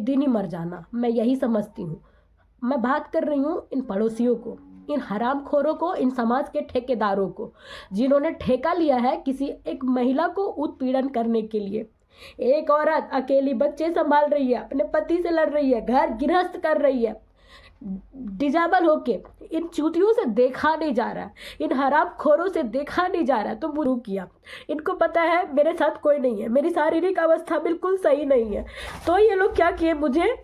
दिन ही मर जाना, मैं यही समझती हूँ। मैं बात कर रही हूँ इन पड़ोसियों को, इन हरामखोरों को, इन समाज के ठेकेदारों को, जिन्होंने ठेका लिया है किसी एक महिला को उत्पीड़न करने के लिए। एक औरत अकेली बच्चे संभाल रही है, अपने पति से लड़ रही है, घर गृहस्थ कर रही है, डिजाबल होके इन चूतियों से देखा नहीं जा रहा है, इन हरामखोरों से देखा नहीं जा रहा है, तो बुरू किया। इनको पता है मेरे साथ कोई नहीं है, मेरी शारीरिक अवस्था बिल्कुल सही नहीं है, तो ये लोग क्या किए, मुझे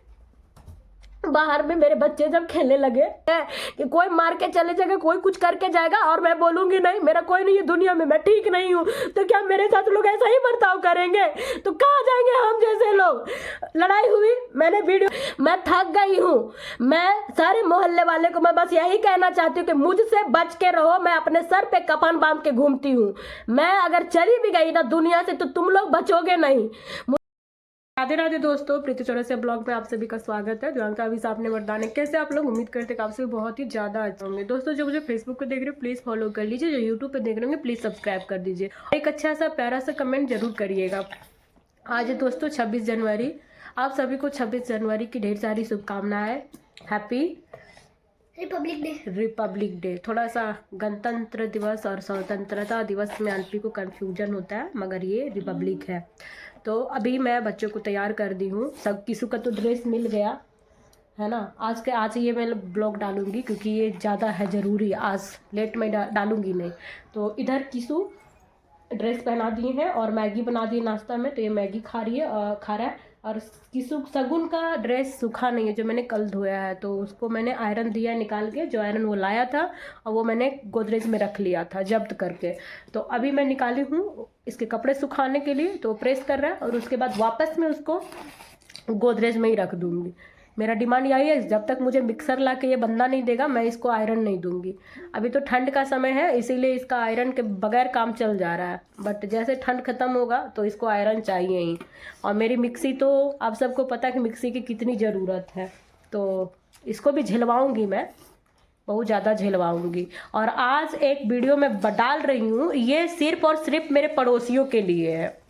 बाहर में मेरे बच्चे जब खेलने लगे कि कोई मार के चले जाएगा, कोई कुछ करके जाएगा और मैं बोलूंगी नहीं मेरा कोई नहीं है दुनिया में, मैं ठीक नहीं हूँ, तो क्या मेरे साथ लोग ऐसा ही बर्ताव करेंगे? तो कहाँ जाएंगे हम जैसे लोग? लड़ाई हुई, मैंने वीडियो, मैं थक गई हूँ। मैं सारे मोहल्ले वाले को मैं बस यही कहना चाहती हूँ कि मुझसे बच के रहो। मैं अपने सर पे कफन बांध के घूमती हूँ। मैं अगर चली भी गई ना दुनिया से तो तुम लोग बचोगे नहीं। राधे राधे दोस्तों, प्रीति चौरसिया ब्लॉग में आप सभी का स्वागत है। जानका अभी आपने वरदान, कैसे आप लोग? उम्मीद करते हैं कि आप सभी बहुत ही ज़्यादा अच्छे होंगे। दोस्तों जो मुझे फेसबुक पे देख रहे हो प्लीज़ फॉलो कर लीजिए, जो यूट्यूब पे देख रहे होंगे प्लीज़ सब्सक्राइब कर दीजिए, एक अच्छा सा प्यारा सा कमेंट जरूर करिएगा। आज है दोस्तों 26 जनवरी। आप सभी को 26 जनवरी की ढेर सारी शुभकामनाएं। Happy Republic day. थोड़ा सा गणतंत्र दिवस और स्वतंत्रता दिवस में अल्पी को कन्फ्यूजन होता है, मगर ये रिपब्लिक है। तो अभी मैं बच्चों को तैयार कर दी हूँ, सब किसी का तो ड्रेस मिल गया है ना। आज ये मैं ब्लॉग डालूंगी क्योंकि ये ज़्यादा है ज़रूरी, आज लेट में डालूंगी नहीं। तो इधर किसू ड्रेस पहना दिए हैं और मैगी बना दी नाश्ता में, तो ये मैगी खा रहा है। और किसु सगुन का ड्रेस सूखा नहीं है, जो मैंने कल धोया है, तो उसको मैंने आयरन दिया निकाल के, जो आयरन वो लाया था और वो मैंने गोदरेज में रख लिया था जब्त करके। तो अभी मैं निकाली हूँ इसके कपड़े सुखाने के लिए, तो प्रेस कर रहा है और उसके बाद वापस मैं उसको गोदरेज में ही रख दूँगी। मेरा डिमांड यही है, जब तक मुझे मिक्सर ला के ये बंदा नहीं देगा मैं इसको आयरन नहीं दूंगी। अभी तो ठंड का समय है इसीलिए इसका आयरन के बगैर काम चल जा रहा है, बट जैसे ठंड ख़त्म होगा तो इसको आयरन चाहिए ही। और मेरी मिक्सी तो आप सबको पता है कि मिक्सी की कितनी ज़रूरत है, तो इसको भी झिलवाऊँगी मैं, बहुत ज़्यादा झिलवाऊँगी। और आज एक वीडियो मैं डाल रही हूँ, ये सिर्फ और सिर्फ मेरे पड़ोसियों के लिए है।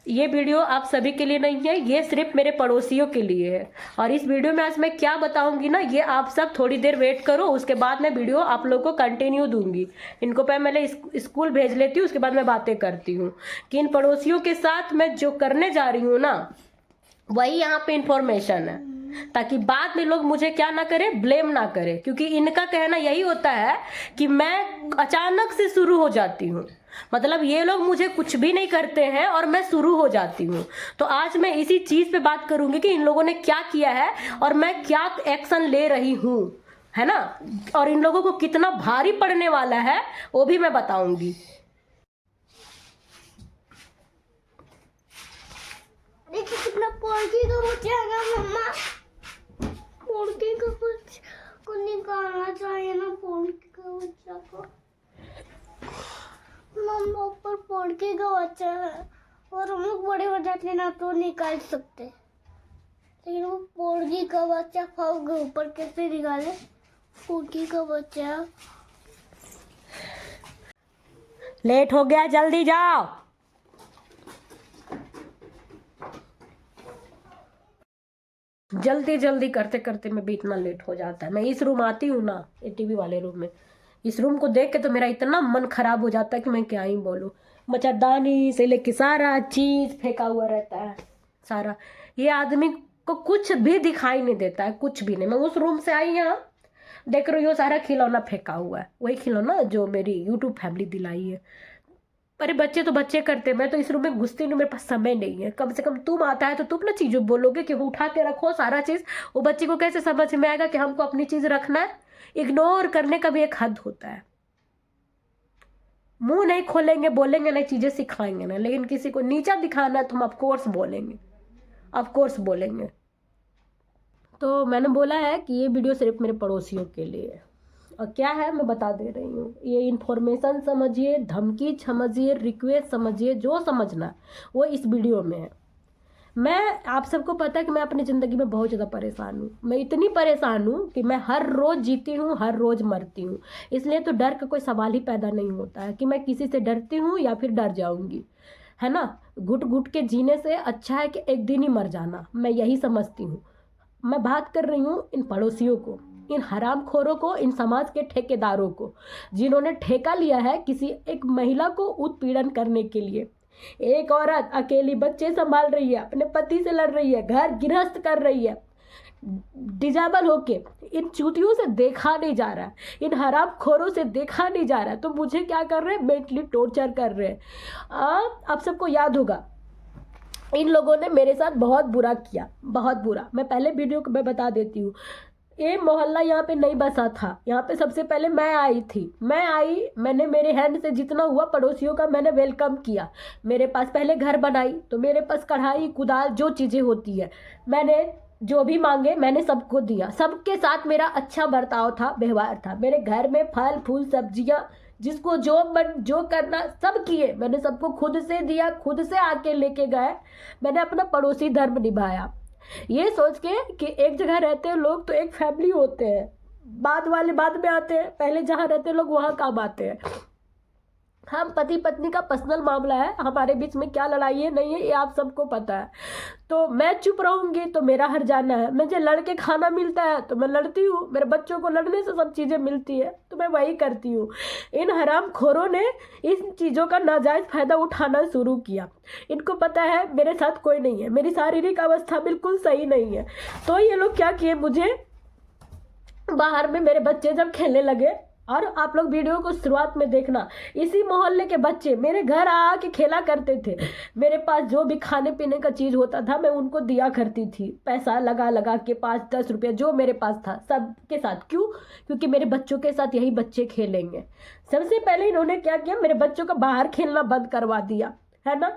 ये वीडियो आप सभी के लिए नहीं है, ये सिर्फ मेरे पड़ोसियों के लिए है। और इस वीडियो में आज मैं क्या बताऊंगी ना, ये आप सब थोड़ी देर वेट करो, उसके बाद मैं वीडियो आप लोगों को कंटिन्यू दूंगी। इनको पहले स्कूल भेज लेती हूँ, उसके बाद मैं बातें करती हूँ कि इन पड़ोसियों के साथ मैं जो करने जा रही हूँ ना, वही यहाँ पे इंफॉर्मेशन है, ताकि बाद में लोग मुझे क्या ना करे, ब्लेम ना करे। क्योंकि इनका कहना यही होता है कि मैं अचानक से शुरू हो जाती हूँ, मतलब ये लोग मुझे कुछ भी नहीं करते हैं और मैं शुरू हो जाती हूँ। तो आज मैं इसी चीज पे बात करूंगी कि इन लोगों ने क्या किया है और मैं क्या एक्शन ले रही हूँ, है ना। और इन लोगों को कितना भारी पड़ने वाला है वो भी मैं बताऊंगी। कितना पोल्ट्री का बच्चा है मम्मा, पोल्ट्री का कुछ को निकालना चाहिए ना, पोल्ट्री का बच्चा को। मम्मा ऊपर पोल्ट्री का बच्चा है और हम लोग बड़े हो जाते ना तो निकाल सकते, लेकिन वो पोल्ट्री का बच्चा खाओगे ऊपर कैसे निकाले? पोल्ट्री का बच्चा। लेट हो गया, जल्दी जाओ। जल्दी जल्दी करते करते मैं भी इतना लेट हो जाता है। मैं इस रूम आती हूँ ना, ये टीवी वाले रूम में, इस रूम को देख के तो मेरा इतना मन खराब हो जाता है कि मैं क्या ही बोलूँ। मच्छरदानी से लेके सारा चीज फेंका हुआ रहता है, सारा। ये आदमी को कुछ भी दिखाई नहीं देता है, कुछ भी नहीं। मैं उस रूम से आई यहाँ, देख रही हूँ सारा खिलौना फेंका हुआ है, वही खिलौना जो मेरी यूट्यूब फैमिली दिलाई है। अरे बच्चे तो बच्चे करते, मैं तो इस रूम में घुसती नहीं, मेरे पास समय नहीं है। कम से कम तुम आता है तो तुम ना चीज़ों बोलोगे कि उठा के रखो सारा चीज़। वो बच्चे को कैसे समझ में आएगा कि हमको अपनी चीज़ रखना है? इग्नोर करने का भी एक हद होता है। मुंह नहीं खोलेंगे, बोलेंगे नहीं, चीज़ें सिखाएंगे ना, लेकिन किसी को नीचा दिखाना है तो हम ऑफकोर्स बोलेंगे, ऑफकोर्स बोलेंगे। तो मैंने बोला है कि ये वीडियो सिर्फ मेरे पड़ोसियों के लिए है। और क्या है मैं बता दे रही हूँ, ये इन्फॉर्मेशन समझिए, धमकी समझिए, रिक्वेस्ट समझिए, जो समझना वो इस वीडियो में है। मैं आप सबको पता है कि मैं अपनी ज़िंदगी में बहुत ज़्यादा परेशान हूँ। मैं इतनी परेशान हूँ कि मैं हर रोज़ जीती हूँ, हर रोज़ मरती हूँ। इसलिए तो डर का कोई सवाल ही पैदा नहीं होता है कि मैं किसी से डरती हूँ या फिर डर जाऊँगी, है ना। घुट घुट के जीने से अच्छा है कि एक दिन ही मर जाना, मैं यही समझती हूँ। मैं बात कर रही हूँ इन पड़ोसियों को, इन हरामखोरों को, इन समाज के ठेकेदारों को, जिन्होंने ठेका लिया है किसी एक महिला को उत्पीड़न करने के लिए। एक औरत अकेली बच्चे संभाल रही है, अपने पति से लड़ रही है, घर गृहस्थ कर रही है, डिजेबल होके, इन चूतियों से देखा नहीं जा रहा है, इन हरामखोरों से देखा नहीं जा रहा है, तो मुझे क्या कर रहे हैं, मेंटली टॉर्चर कर रहे हैं। आप सबको याद होगा इन लोगों ने मेरे साथ बहुत बुरा किया, बहुत बुरा। मैं पहले वीडियो को मैं बता देती हूँ, ये मोहल्ला यहाँ पे नहीं बसा था, यहाँ पे सबसे पहले मैं आई थी। मैं आई, मैंने मेरे हैंड से जितना हुआ पड़ोसियों का मैंने वेलकम किया। मेरे पास पहले घर बनाई तो मेरे पास कढ़ाई कुदाल जो चीज़ें होती है, मैंने जो भी मांगे मैंने सबको दिया। सबके साथ मेरा अच्छा बर्ताव था, व्यवहार था। मेरे घर में फल फूल सब्जियाँ जिसको जो करना सब किए, मैंने सबको खुद से दिया, खुद से आके लेके गए। मैंने अपना पड़ोसी धर्म निभाया, ये सोच के कि एक जगह रहते हैं लोग तो एक फैमिली होते हैं, बाद वाले बाद में आते हैं, पहले जहाँ रहते हैं लोग वहाँ काम आते हैं। हम पति पत्नी का पर्सनल मामला है, हमारे बीच में क्या लड़ाई है नहीं है ये आप सबको पता है। तो मैं चुप रहूँगी तो मेरा हर जाना है। मुझे लड़ के खाना मिलता है तो मैं लड़ती हूँ, मेरे बच्चों को लड़ने से सब चीज़ें मिलती है तो मैं वही करती हूँ। इन हरामखोरों ने इन चीज़ों का नाजायज़ फ़ायदा उठाना शुरू किया। इनको पता है मेरे साथ कोई नहीं है, मेरी शारीरिक अवस्था बिल्कुल सही नहीं है, तो ये लोग क्या किए, मुझे बाहर में मेरे बच्चे जब खेलने लगे, और आप लोग वीडियो को शुरुआत में देखना, इसी मोहल्ले के बच्चे मेरे घर आके खेला करते थे। मेरे पास जो भी खाने पीने का चीज़ होता था मैं उनको दिया करती थी, पैसा लगा लगा के 5-10 रुपये जो मेरे पास था सबके साथ। क्यों? क्योंकि मेरे बच्चों के साथ यही बच्चे खेलेंगे। सबसे पहले इन्होंने क्या किया, मेरे बच्चों का बाहर खेलना बंद करवा दिया, है ना।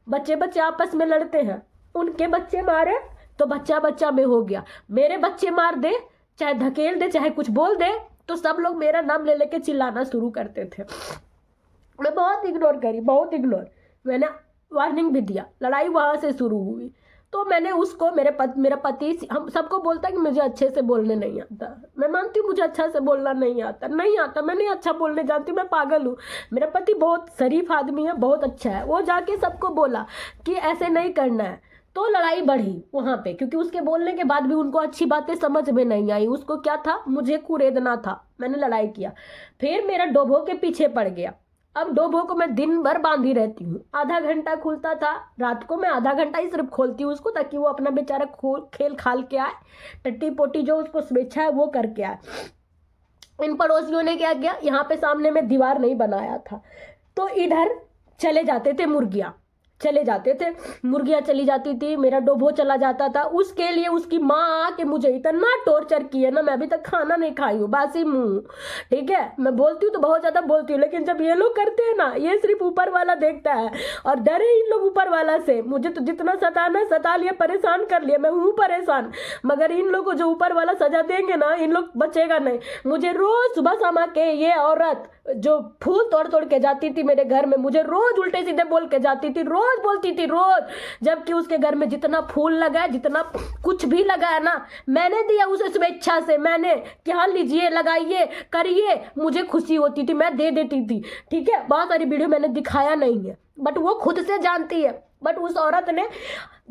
बच्चे आपस में लड़ते हैं, उनके बच्चे मारे तो बच्चा में हो गया, मेरे बच्चे मार दे, चाहे धकेल दे, चाहे कुछ बोल दे, तो सब लोग मेरा नाम ले लेके चिल्लाना शुरू करते थे। मैं बहुत इग्नोर करी, बहुत इग्नोर। मैंने वार्निंग भी दिया, लड़ाई वहाँ से शुरू हुई। तो मैंने उसको मेरा पति हम सबको बोलता कि मुझे अच्छे से बोलने नहीं आता। मैं मानती हूँ मुझे अच्छा से बोलना नहीं आता, मैं नहीं अच्छा बोलने जानती, मैं पागल हूँ। मेरा पति बहुत शरीफ आदमी है, बहुत अच्छा है। वो जाके सबको बोला कि ऐसे नहीं करना है, तो लड़ाई बढ़ी वहाँ पे, क्योंकि उसके बोलने के बाद भी उनको अच्छी बातें समझ में नहीं आई। उसको क्या था, मुझे कुरेदना था। मैंने लड़ाई किया, फिर मेरा डोभो के पीछे पड़ गया। अब डोभो को मैं दिन भर बांधी रहती हूँ, आधा घंटा खुलता था, रात को मैं आधा घंटा ही सिर्फ खोलती हूँ उसको, ताकि वो अपना बेचारा खेल खाल के आए, टट्टी पोटी जो उसको स्वेच्छा है वो करके आए। इन पड़ोसियों ने क्या किया, यहाँ पे सामने में दीवार नहीं बनाया था, तो इधर चले जाते थे मुर्गियाँ चली जाती थी, मेरा डोभो चला जाता था। उसके लिए उसकी माँ आके मुझे इतना टॉर्चर किया ना, मैं अभी तक खाना नहीं खाई हूँ, बासी मुँह, ठीक है। मैं बोलती हूँ तो बहुत ज़्यादा बोलती हूँ, लेकिन जब ये लोग करते हैं ना, ये सिर्फ ऊपर वाला देखता है, और डरे इन लोग ऊपर वाला से। मुझे तो जितना सताना सता लिया, परेशान कर लिया, मैं हूँ परेशान, मगर इन लोग को जो ऊपर वाला सजा देंगे ना, इन लोग बचेगा नहीं। मुझे रोज़ सुबह शाम के ये औरत जो फूल तोड़ के जाती थी मेरे घर में, मुझे रोज उल्टे सीधे बोल के जाती थी, रोज बोलती थी, रोज। जबकि उसके घर में जितना फूल लगा है, जितना कुछ भी लगा है ना, मैंने दिया उसे स्वेच्छा से। मैंने कि हाँ लीजिए, लगाइए, करिए, मुझे खुशी होती थी, मैं दे देती थी, ठीक है। बहुत सारी वीडियो मैंने दिखाया नहीं है, बट वो खुद से जानती है। बट उस औरत ने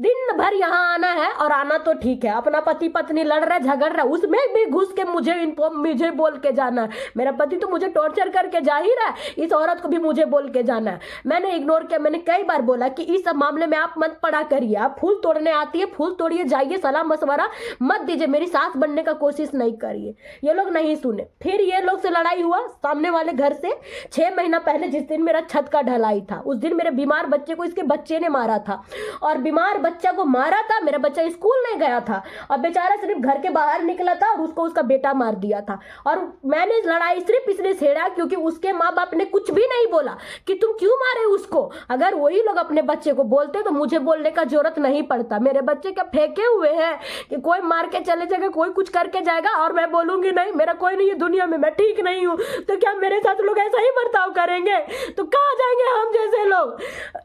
दिन भर यहाँ आना है, और आना तो ठीक है, अपना पति पत्नी लड़ रहा है, झगड़ रहा है, उसमें भी घुस के मुझे बोल के जाना है। मेरा पति तो मुझे टॉर्चर करके जा ही रहा है, इस औरत को भी मुझे बोल के जाना है। मैंने इग्नोर किया। मैंने कई बार बोला कि इस मामले में आप मत पड़ा करिए, आप फूल तोड़ने आती है, फूल तोड़िए, जाइए, सलाह मशवरा मत दीजिए, मेरी सास बनने का कोशिश नहीं करिए। ये लोग नहीं सुने। फिर ये लोग से लड़ाई हुआ सामने वाले घर से 6 महीना पहले, जिस दिन मेरा छत का ढलाई था, उस दिन मेरे बीमार बच्चे को इसके बच्चे ने मारा था, और बीमार बच्चा को मारा था। मेरा बच्चा स्कूल नहीं गया था, और बेचारा सिर्फ घर के बाहर निकला था, और उसको उसका बेटा मार दिया था। और मैंने लड़ाई सिर्फ इसलिए छेड़ा क्योंकि उसके माँ बाप ने कुछ भी नहीं बोला कि तुम क्यों मारे उसको। अगर वही लोग अपने बच्चे को बोलते तो मुझे बोलने का जरूरत नहीं पड़ता। मेरे बच्चे क्या फेंके हुए हैं कि कोई मार के चले जाएगा, कोई कुछ करके जाएगा, और मैं बोलूंगी नहीं, मेरा कोई नहीं है दुनिया में, मैं ठीक नहीं हूँ, तो क्या मेरे साथ लोग ऐसा ही बर्ताव करेंगे? तो कहाँ जाएंगे हम जैसे लोग?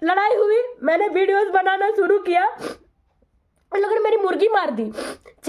लड़ाई हुई, मैंने वीडियोस बनाना शुरू किया, उन लोगों ने मेरी मुर्गी मार दी।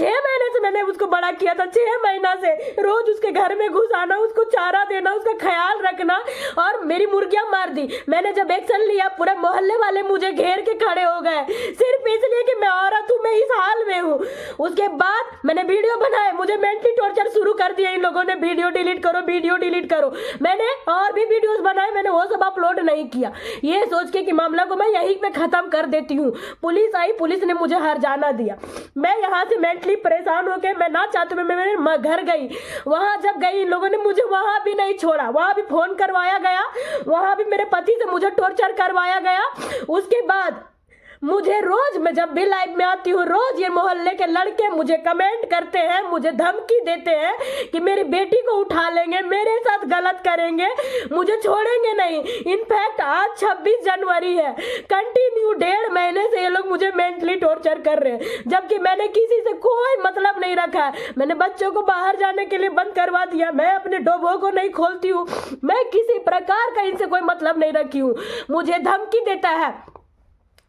6 महीने से मैंने उसको बड़ा किया था, 6 महीना से रोज उसके घर में घुस आना, उसको चारा देना, उसका ख्याल रखना, और मेरी मुर्गियां मार दी। मैंने जब एक्शन लिया पूरे मोहल्ले वाले मुझे घेर के खड़े हो गए, सिर्फ इसलिए कि मैं औरत हूँ, मैं इस हाल में हूँ। उसके बाद मैंने वीडियो बनाए, मुझे मेंटली टॉर्चर शुरू कर दिया इन लोगों ने, वीडियो डिलीट करो, वीडियो डिलीट करो। मैंने और भी वीडियोस बनाए, मैंने वो सब अपलोड नहीं किया, ये सोच के कि मामला को मैं यहीं पे खत्म कर देती हूँ। पुलिस आई, पुलिस ने मुझे हर जाना दिया। मैं यहाँ से मेंटली परेशान हो के मैं ना चाहते हुए मैं मेरे घर गई। वहां जब गई इन लोगों ने मुझे वहां भी नहीं छोड़ा, वहां भी फोन करवाया गया, वहां भी मेरे पति से मुझे टॉर्चर करवाया गया। उसके बाद मुझे रोज, मैं जब भी लाइव में आती हूँ, रोज ये मोहल्ले के लड़के मुझे कमेंट करते हैं, मुझे धमकी देते हैं कि मेरी बेटी को उठा लेंगे, मेरे साथ गलत करेंगे, मुझे छोड़ेंगे नहीं। इनफैक्ट आज 26 जनवरी है, कंटिन्यू 1.5 महीने से ये लोग मुझे मेंटली टॉर्चर कर रहे हैं, जबकि मैंने किसी से कोई मतलब नहीं रखा है। मैंने बच्चों को बाहर जाने के लिए बंद करवा दिया, मैं अपने डोबों को नहीं खोलती हूँ, मैं किसी प्रकार का इनसे कोई मतलब नहीं रखी हूँ। मुझे धमकी देता है।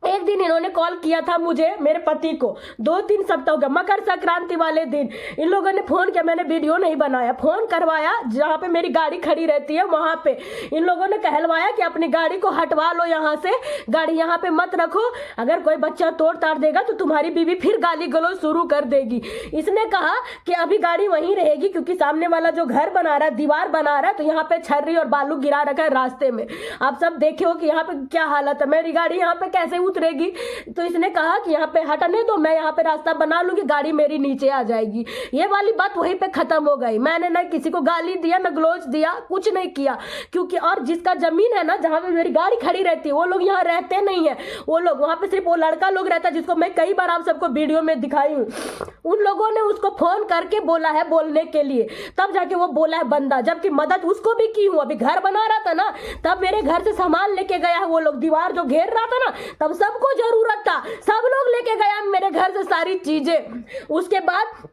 एक दिन इन्होंने कॉल किया था मुझे, मेरे पति को, 2-3 सप्ताह हो गया, मकर संक्रांति वाले दिन इन लोगों ने फोन किया, मैंने वीडियो नहीं बनाया, फोन करवाया जहाँ पे मेरी गाड़ी खड़ी रहती है वहां पे इन लोगों ने कहलवाया कि अपनी गाड़ी को हटवा लो यहाँ से, गाड़ी यहाँ पे मत रखो, अगर कोई बच्चा तोड़ ताड़ देगा तो तुम्हारी बीवी फिर गाली गलौज शुरू कर देगी। इसने कहा कि अभी गाड़ी वहीं रहेगी, क्योंकि सामने वाला जो घर बना रहा है, दीवार बना रहा है, तो यहाँ पे छर्री और बालू गिरा रखा है रास्ते में। आप सब देखे हो कि यहाँ पे क्या हालत है, मेरी गाड़ी यहाँ पे कैसे उतरेगी। तो इसने कहा कि यहाँ पे हटने दो, मैं यहाँ पे रास्ता बना लूंगी, गाड़ी मेरी नीचे आ जाएगी। ये वाली बात वहीं पे खत्म हो गई। मैंने ना किसी को गाली दिया, ना ग्लोज दिया, कुछ नहीं किया, क्योंकि और जिसका जमीन है ना, जहाँ पे मेरी गाड़ी खड़ी रहती है, वो लोग यहाँ रहते नहीं है, वो लोग वहाँ पे सिर्फ वो लड़का लोग रहता है, जिसको मैं कई बार आप सबको वीडियो में दिखाई हूँ। उन लोगों ने उसको फोन करके बोला है बोलने के लिए, तब जाके वो बोला है बंदा, जबकि मदद उसको भी की हूँ। अभी घर बना रहा था ना, तब मेरे घर से सामान लेके गया है वो लोग, दीवार जो घेर रहा था ना, तब सबको जरूरत था, सब लोग लेके गया मेरे घर से सारी चीजें। उसके बाद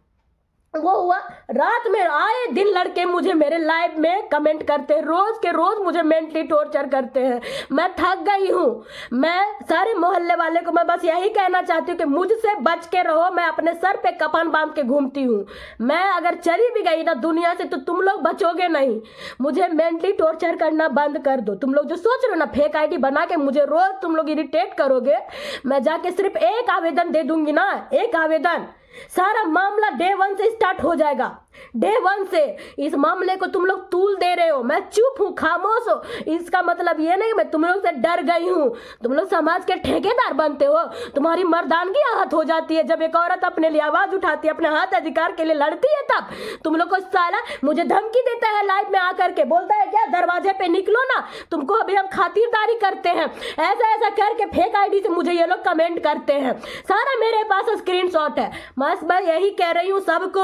वो हुआ, रात में आए दिन लड़के मुझे मेरे लाइव में कमेंट करते हैं, रोज के रोज मुझे मेंटली टॉर्चर करते हैं। मैं थक गई हूँ। मैं सारे मोहल्ले वाले को मैं बस यही कहना चाहती हूँ कि मुझसे बच के रहो। मैं अपने सर पे कफन बांध के घूमती हूँ। मैं अगर चली भी गई ना दुनिया से तो तुम लोग बचोगे नहीं। मुझे मेंटली टॉर्चर करना बंद कर दो। तुम लोग जो सोच रहे हो ना फेक आईडी बना के मुझे रोज तुम लोग इरिटेट करोगे, मैं जाके सिर्फ एक आवेदन दे दूंगी ना, एक आवेदन, सारा मामला डे 1 से स्टार्ट हो जाएगा। डे 1 से इस मामले को तुम लोग तूल दे रहे हो, मैं चुप हूँ, खामोश हो। इसका मतलब ये नहीं मैं तुम लोग से डर गई हूँ। तुम लोग समाज के ठेकेदार बनते हो, तुम्हारी मर्दानगी आहत हो जाती है जब एक औरत अपने लिए आवाज उठाती है, अपने हाथ अधिकार के लिए लड़ती है, तब तुम लोग को साला मुझे धमकी देता है लाइव में आकर के, बोलता है क्या दरवाजे पे निकलो ना, तुमको अभी हम खातिरदारी करते हैं, ऐसा ऐसा करके फेक आईडी से मुझे ये लोग कमेंट करते हैं। सारा मेरे पास स्क्रीनशॉट है। बस मैं यही कह रही हूँ सबको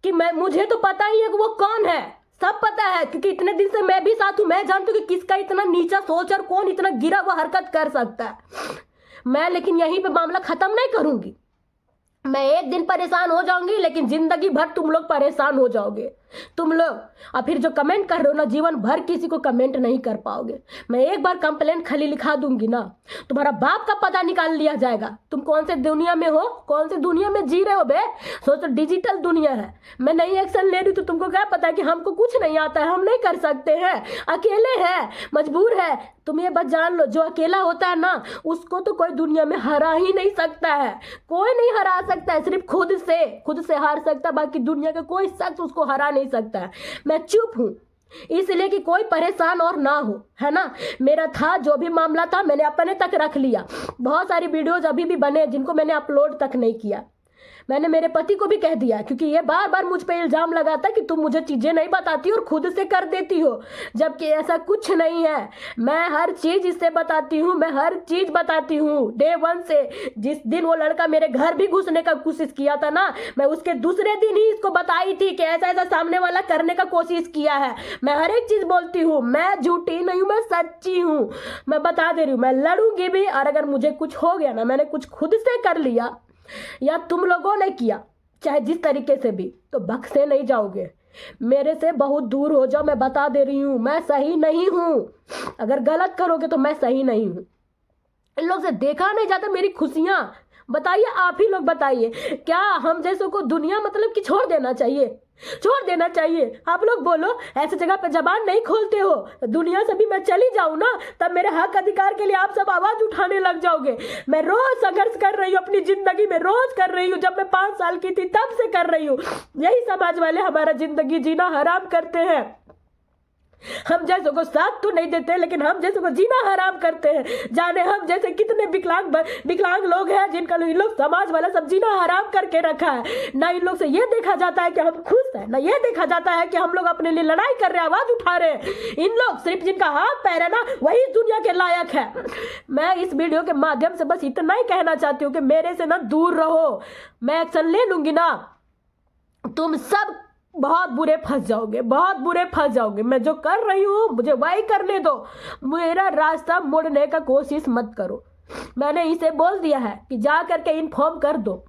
कि मुझे तो पता ही है कि वो कौन है, सब पता है, क्योंकि इतने दिन से मैं भी साथ हूं। मैं जानती हूँ कि किसका इतना नीचा सोच और कौन इतना गिरा हुआ हरकत कर सकता है। मैं लेकिन यहीं पे मामला खत्म नहीं करूंगी। मैं एक दिन परेशान हो जाऊंगी, लेकिन जिंदगी भर तुम लोग परेशान हो जाओगे। तुम लोग और फिर जो कमेंट कर रहे हो ना, जीवन भर किसी को कमेंट नहीं कर पाओगे। मैं एक बार कंप्लेन खाली लिखा दूंगी ना, तुम्हारा बाप का पता निकाल लिया जाएगा। तुम कौन से दुनिया में हो, कौन से दुनिया में जी रहे हो बे? सोचो डिजिटल दुनिया है। मैं नहीं एक्शन ले रही तो तुमको क्या पता है कि हमको कुछ नहीं आता है, हम नहीं कर सकते हैं, अकेले हैं, मजबूर है। तुम ये बात जान लो, जो अकेला होता है ना उसको तो कोई दुनिया में हरा ही नहीं सकता है, कोई नहीं हरा सकता है, सिर्फ खुद से हार सकता है, बाकी दुनिया का कोई शख्स उसको हरा नहीं सकता है। मैं चुप हूँ इसलिए कि कोई परेशान और ना हो, है ना। मेरा था जो भी मामला था मैंने अपने तक रख लिया। बहुत सारी वीडियोज अभी भी बने जिनको मैंने अपलोड तक नहीं किया। मैंने मेरे पति को भी कह दिया, क्योंकि ये बार बार मुझ पे इल्जाम लगाता कि तुम मुझे चीजें नहीं बताती और खुद से कर देती हो, जबकि ऐसा कुछ नहीं है। मैं हर चीज इससे बताती हूँ, मैं हर चीज बताती हूँ डे 1 से। जिस दिन वो लड़का मेरे घर भी घुसने का कोशिश किया था ना, मैं उसके दूसरे दिन ही इसको बताई थी कि ऐसा ऐसा सामने वाला करने का कोशिश किया है। मैं हर एक चीज बोलती हूँ, मैं झूठी नहीं हूँ, मैं सच्ची हूँ। मैं बता दे रही हूँ, मैं लड़ूंगी भी, और अगर मुझे कुछ हो गया ना, मैंने कुछ खुद से कर लिया या तुम लोगों ने किया, चाहे जिस तरीके से भी, तो बख्शे नहीं जाओगे। मेरे से बहुत दूर हो जाओ। मैं बता दे रही हूँ, मैं सही नहीं हूँ। अगर गलत करोगे तो मैं सही नहीं हूँ। इन लोग से देखा नहीं जाता मेरी खुशियाँ, बताइए, आप ही लोग बताइए, क्या हम जैसों को दुनिया मतलब कि छोड़ देना चाहिए? छोड़ देना चाहिए? आप लोग बोलो, ऐसी जगह पे जबान नहीं खोलते हो। दुनिया से भी मैं चली जाऊं ना, तब मेरे हक अधिकार के लिए आप सब आवाज उठाने लग जाओगे। मैं रोज संघर्ष कर रही हूँ अपनी जिंदगी में, रोज कर रही हूँ। जब मैं 5 साल की थी तब से कर रही हूँ। यही समाज वाले हमारा जिंदगी जीना हराम करते हैं। हम जैसों को साथ तो नहीं देते, लेकिन हम जैसों को जीना हराम करते हैं। जाने हम जैसे कितने विकलांग लोग हैं जिनका इन लोग समाज वाला सब जीना हराम करके रखा है। ना इन लोग से ये देखा जाता है कि हम खुश हैं, ना ये देखा जाता है कि हम लोग अपने लिए लड़ाई कर रहे हैं, आवाज उठा रहे हैं। इन लोग सिर्फ जिनका हाथ पैर है ना, वही दुनिया के लायक है। मैं इस वीडियो के माध्यम से बस इतना ही कहना चाहती हूँ कि मेरे से ना दूर रहो। मैं एक्शन ले लूंगी ना, तुम सब बहुत बुरे फंस जाओगे, बहुत बुरे फंस जाओगे। मैं जो कर रही हूँ मुझे वही करने दो, मेरा रास्ता मोड़ने का कोशिश मत करो। मैंने इसे बोल दिया है कि जा करके इन्फॉर्म कर दो।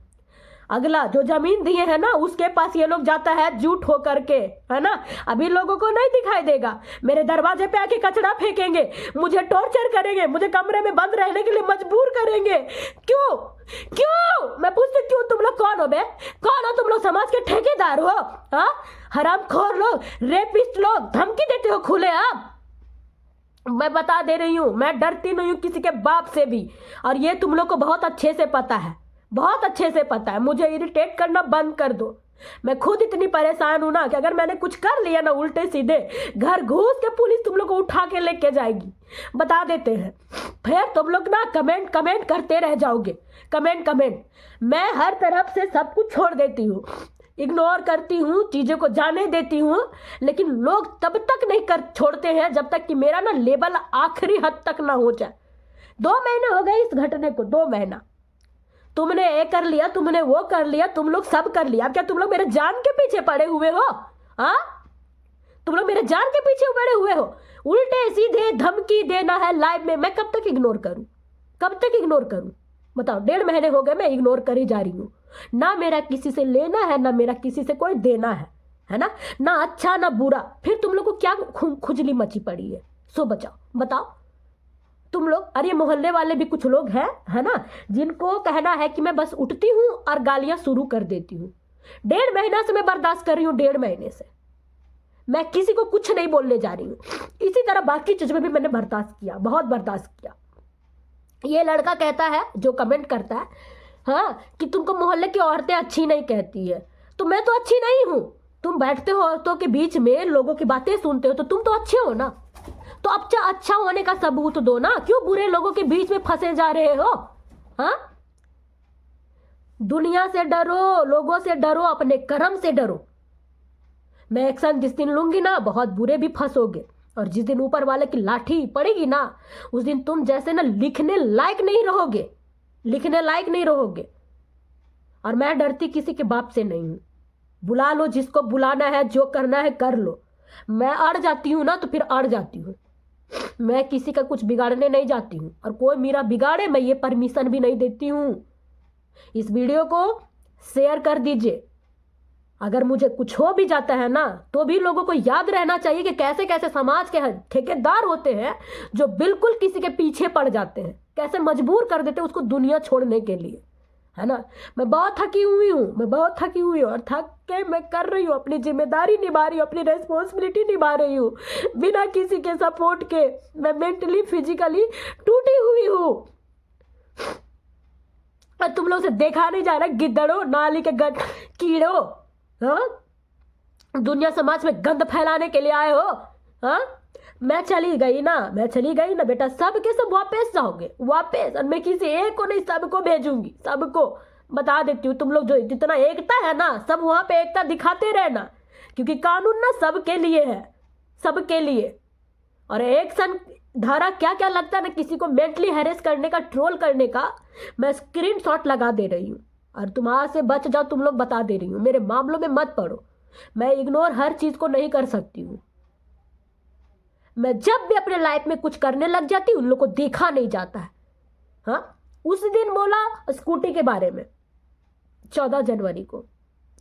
अगला जो जमीन दिए है ना, उसके पास ये लोग जाता है झूठ हो करके, है ना। अभी लोगों को नहीं दिखाई देगा, मेरे दरवाजे पे आके कचरा फेंकेंगे, मुझे टॉर्चर करेंगे, मुझे कमरे में बंद रहने के लिए मजबूर करेंगे। क्यों क्यों? मैं पूछती क्यों? तुम लोग कौन हो बे? कौन हो तुम लोग? समाज के ठेकेदार हो? हाँ, हरामखोर लोग, रेपिस्ट लोग, धमकी देते हो खुले आप। मैं बता दे रही हूँ, मैं डरती नहीं हूँ किसी के बाप से भी, और ये तुम लोग को बहुत अच्छे से पता है, बहुत अच्छे से पता है। मुझे इरिटेट करना बंद कर दो। मैं खुद इतनी परेशान हूं ना कि अगर मैंने कुछ कर लिया ना उल्टे सीधे, घर घुस के पुलिस तुम लोग को उठा के लेके जाएगी। बता देते हैं, फिर तुम लोग ना कमेंट करते रह जाओगे। कमेंट मैं हर तरफ से सब कुछ छोड़ देती हूँ, इग्नोर करती हूँ, चीज़ों को जाने देती हूँ, लेकिन लोग तब तक नहीं कर छोड़ते हैं जब तक कि मेरा ना लेवल आखिरी हद तक ना हो जाए। 2 महीने हो गए इस घटने को, 2 महीना। तुमने ये कर लिया, तुमने वो कर लिया, तुम लोग सब कर लिया। अब क्या तुम लोग मेरे जान के पीछे पड़े हुए हो? हाँ, तुम लोग मेरे जान के पीछे पड़े हुए हो। उल्टे सीधे धमकी देना है लाइव में। मैं कब तक इग्नोर करूं? कब तक इग्नोर करूं? बताओ। 1.5 महीने हो गए मैं इग्नोर करी जा रही हूँ। ना मेरा किसी से लेना है, ना मेरा किसी से कोई देना है ना, ना अच्छा ना बुरा। फिर तुम लोग को क्या खुजली मची पड़ी है? सो बताओ तुम लोग। अरे मोहल्ले वाले भी कुछ लोग हैं, है ना, जिनको कहना है कि मैं बस उठती हूँ और गालियां शुरू कर देती हूँ। 1.5 महीना से मैं बर्दाश्त कर रही हूँ, 1.5 महीने से मैं किसी को कुछ नहीं बोलने जा रही हूँ। इसी तरह बाकी चीज में भी मैंने बर्दाश्त किया, बहुत बर्दाश्त किया। ये लड़का कहता है, जो कमेंट करता है, हाँ, कि तुमको मोहल्ले की औरतें अच्छी नहीं कहती है। तो मैं तो अच्छी नहीं हूँ। तुम बैठते हो औरतों के बीच में, लोगों की बातें सुनते हो, तो तुम तो अच्छे हो ना। तो अब अच्छा होने का सबूत दो ना। क्यों बुरे लोगों के बीच में फंसे जा रहे हो? हाँ, दुनिया से डरो, लोगों से डरो, अपने कर्म से डरो। मैं एक्शन जिस दिन लूंगी ना, बहुत बुरे भी फंसोगे, और जिस दिन ऊपर वाले की लाठी पड़ेगी ना, उस दिन तुम जैसे ना लिखने लायक नहीं रहोगे, लिखने लायक नहीं रहोगे। और मैं डरती किसी के बाप से नहीं हूं। बुला लो जिसको बुलाना है, जो करना है कर लो। मैं अड़ जाती हूं ना, तो फिर अड़ जाती हूं। मैं किसी का कुछ बिगाड़ने नहीं जाती हूं, और कोई मेरा बिगाड़े मैं ये परमिशन भी नहीं देती हूं। इस वीडियो को शेयर कर दीजिए। अगर मुझे कुछ हो भी जाता है ना, तो भी लोगों को याद रहना चाहिए कि कैसे कैसे समाज के ठेकेदार होते हैं जो बिल्कुल किसी के पीछे पड़ जाते हैं, कैसे मजबूर कर देते हैं उसको दुनिया छोड़ने के लिए, है ना। मैं बहुत थकी हुई हूँ, मैं बहुत थकी हुई हूँ, और थक के मैं कर रही हूँ, अपनी जिम्मेदारी निभा रही हूँ, अपनी रेस्पॉन्सिबिलिटी निभा रही हूँ, बिना किसी के सपोर्ट के। मैं मेंटली फिजिकली टूटी हुई हूँ, और तुम लोग से देखा नहीं जा रहा, गिद्दड़ो, नाली के कीड़ो, हाँ, दुनिया समाज में गंद फैलाने के लिए आए हो। हाँ, मैं चली गई ना बेटा, सब के सब वापस जाओगे, वापस। और मैं किसी एक को नहीं, सबको भेजूंगी, सबको बता देती हूँ। तुम लोग जो जितना एकता है ना, सब वहां पे एकता दिखाते रहना, क्योंकि कानून ना सबके लिए है, सबके लिए। और एक्शन धारा क्या क्या लगता है ना, किसी को मेंटली हैरेस करने का, ट्रोल करने का, मैं स्क्रीनशॉट लगा दे रही हूँ। और तुम्हारा से बच जाओ, तुम लोग बता दे रही हूँ, मेरे मामलों में मत पड़ो। मैं इग्नोर हर चीज को नहीं कर सकती हूँ। मैं जब भी अपने लाइफ में कुछ करने लग जाती हूँ, उन लोग को देखा नहीं जाता है। हाँ, उस दिन बोला स्कूटी के बारे में 14 जनवरी को,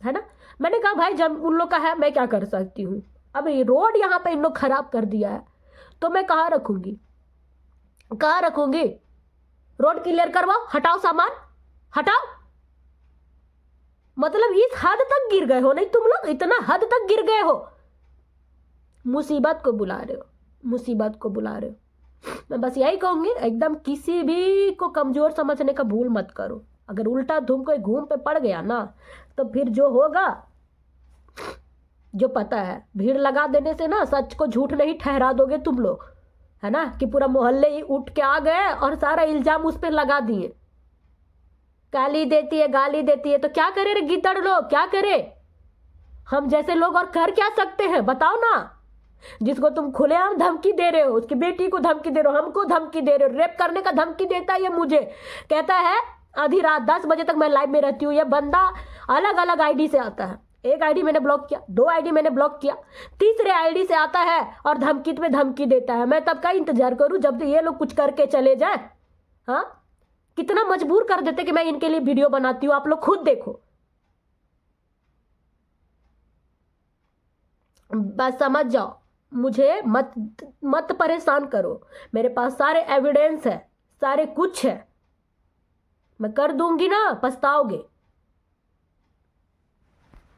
है ना, मैंने कहा भाई जब उन लोग का है, मैं क्या कर सकती हूँ। अब ये रोड यहाँ पे इन लोग खराब कर दिया है, तो मैं कहाँ रखूंगी, कहाँ रखूंगी? रोड क्लियर करवाओ, हटाओ सामान, हटाओ। मतलब इस हद तक गिर गए हो, नहीं तुम लोग इतना हद तक गिर गए हो, मुसीबत को बुला रहे हो, मुसीबत को बुला रहे हो। मैं बस यही कहूंगी, एकदम किसी भी को कमजोर समझने का भूल मत करो। अगर उल्टा कोई घूम पे पड़ गया ना, तो फिर जो होगा जो पता है, भीड़ लगा देने से ना सच को झूठ नहीं ठहरा दोगे तुम लोग, है ना, कि पूरा मोहल्ले ही उठ के आ गए और सारा इल्जाम उस पर लगा दिए। गाली देती है, गाली देती है, तो क्या करे रे गिद्दड़ लोग, क्या करे? हम जैसे लोग और कर क्या सकते हैं बताओ ना। जिसको तुम खुलेआम धमकी दे रहे हो, उसकी बेटी को धमकी दे रहे हो, हमको धमकी दे रहे हो, रेप करने का धमकी देता है ये मुझे, कहता है आधी रात 10 बजे तक मैं लाइव में रहती हूँ। ये बंदा अलग अलग आईडी से आता है, एक आईडी मैंने ब्लॉक किया, 2 आईडी मैंने ब्लॉक किया, तीसरे आईडी से आता है और धमकी पे धमकी देता है। मैं तब का इंतजार करूं जब ये लोग कुछ करके चले जाए। हाँ, कितना मजबूर कर देते कि मैं इनके लिए वीडियो बनाती हूँ, आप लोग खुद देखो। बस समझ जाओ, मुझे मत परेशान करो। मेरे पास सारे एविडेंस है, सारे कुछ है, मैं कर दूंगी ना, पछताओगे।